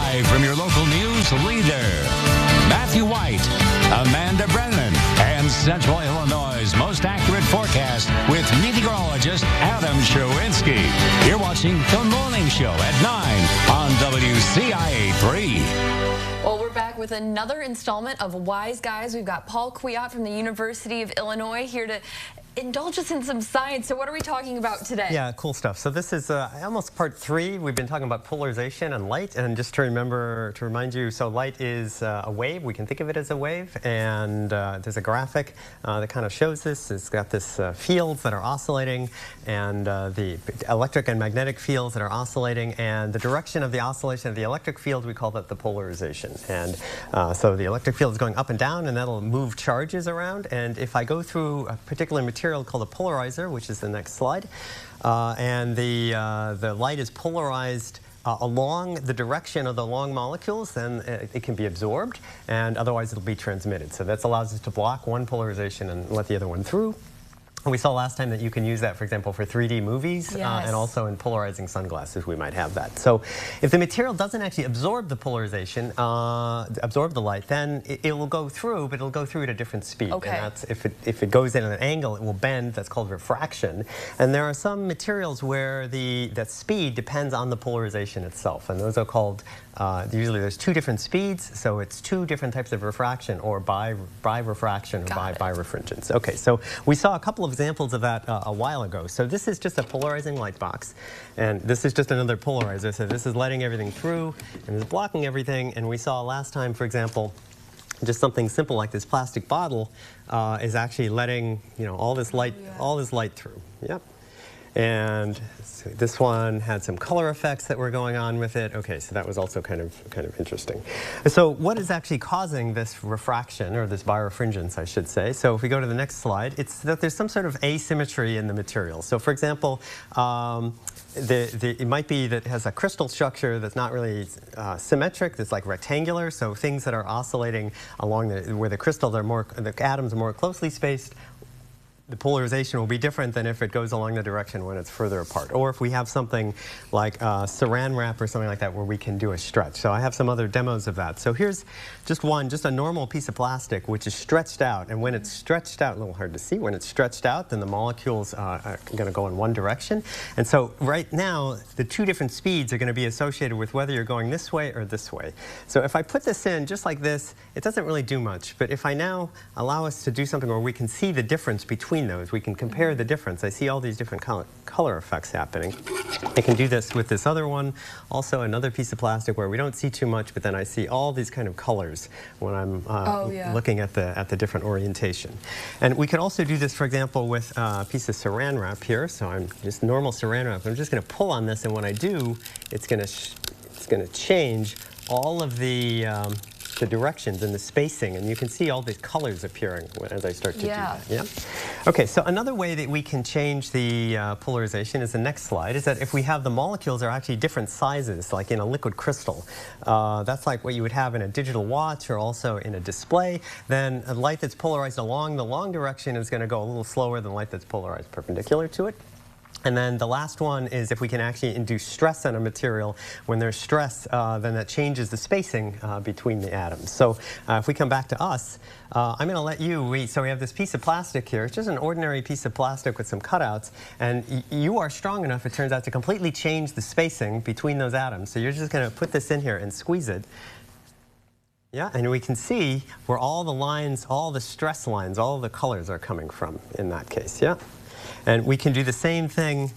Live from your local news leader, Matthew White, Amanda Brennan, and Central Illinois' most accurate forecast with meteorologist Adam Sherwinski. You're watching The Morning Show at 9 on WCIA 3. Well, we're back with another installment of Wise Guys. We've got Paul Kwiat from the University of Illinois here to indulge us in some science. So what are we talking about today? Yeah, cool stuff. So this is almost part 3. We've been talking about polarization and light. And just to remind you, so light is a wave. We can think of it as a wave. And there's a graphic that kind of shows this. It's got this fields that are oscillating and the electric and magnetic fields that are oscillating. And the direction of the oscillation of the electric field, we call that the polarization. And so the electric field is going up and down, and that'll move charges around. And if I go through a particular material called a polarizer, which is the next slide, and the light is polarized along the direction of the long molecules, then it can be absorbed, and otherwise it'll be transmitted. So that allows us to block one polarization and let the other one through. We saw last time that you can use that, for example, for 3D movies, yes. And also in polarizing sunglasses we might have that. So if the material doesn't actually absorb the polarization, absorb the light, then it will go through, but it'll go through at a different speed. Okay. And that's, if it goes in at an angle, it will bend. That's called refraction. And there are some materials where that speed depends on the polarization itself, and those are called, usually there's 2 different speeds, so it's 2 different types of refraction, or birefraction, or birefringence. Okay, so we saw a couple of examples of that a while ago. So this is just a polarizing light box, and this is just another polarizer. So this is letting everything through and is blocking everything. And we saw last time, for example, just something simple like this plastic bottle is actually letting all this light through. Yep. And so this one had some color effects that were going on with it. Okay, so that was also kind of interesting. So what is actually causing this refraction, or this birefringence, I should say? So if we go to the next slide, it's that there's some sort of asymmetry in the material. So for example, it might be that it has a crystal structure that's not really symmetric, that's like rectangular. So things that are oscillating along where the crystals are the atoms are more closely spaced, the polarization will be different than if it goes along the direction when it's further apart. Or if we have something like saran wrap or something like that where we can do a stretch. So I have some other demos of that. So here's just a normal piece of plastic which is stretched out. And when it's stretched out, a little hard to see, when it's stretched out, then the molecules are going to go in one direction. And so right now, the 2 different speeds are going to be associated with whether you're going this way or this way. So if I put this in just like this, it doesn't really do much. But if I now allow us to do something where we can see the difference between those, we can compare the difference. I see all these different color effects happening. I can do this with this other one, also another piece of plastic where we don't see too much, but then I see all these kind of colors when I'm looking at the different orientation. And we could also do this, for example, with a piece of saran wrap here. So I'm just normal saran wrap. I'm just going to pull on this, and when I do, it's going to change all of the directions and the spacing, and you can see all these colors appearing as I start to do that. Yeah. Okay, so another way that we can change the polarization is the next slide, is that if we have the molecules are actually different sizes, like in a liquid crystal, that's like what you would have in a digital watch or also in a display, then a light that's polarized along the long direction is going to go a little slower than light that's polarized perpendicular to it. And then the last one is if we can actually induce stress on a material. When there's stress, then that changes the spacing between the atoms. So if we come back to us, I'm going to let you so we have this piece of plastic here. It's just an ordinary piece of plastic with some cutouts. And you are strong enough, it turns out, to completely change the spacing between those atoms. So you're just going to put this in here and squeeze it. Yeah, and we can see where all the lines, all the stress lines, all the colors are coming from in that case. Yeah. And we can do the same thing.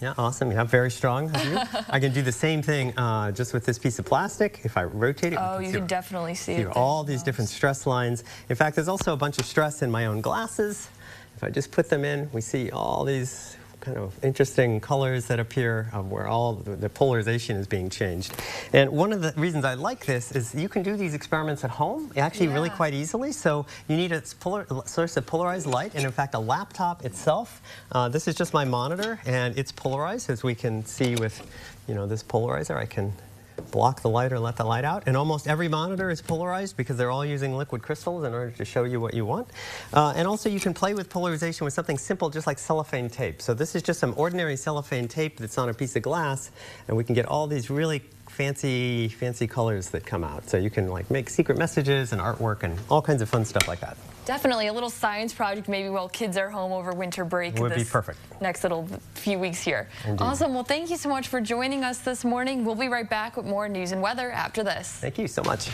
Yeah, awesome. Yeah, very strong of you. I can do the same thing just with this piece of plastic. If I rotate it, you can definitely see all these different stress lines. In fact, there's also a bunch of stress in my own glasses. If I just put them in, we see all these kind of interesting colors that appear where all the polarization is being changed. And one of the reasons I like this is you can do these experiments at home actually really quite easily. So you need a source of polarized light, and in fact a laptop itself. This is just my monitor, and it's polarized, as we can see with this polarizer. I can block the light or let the light out. And almost every monitor is polarized because they're all using liquid crystals in order to show you what you want. And also you can play with polarization with something simple just like cellophane tape. So this is just some ordinary cellophane tape that's on a piece of glass, and we can get all these really fancy colors that come out. So you can like make secret messages and artwork and all kinds of fun stuff like that. Definitely a little science project maybe while kids are home over winter break. Would be perfect. Next little few weeks here. Indeed. Awesome. Well, thank you so much for joining us this morning. We'll be right back with more news and weather after this. Thank you so much.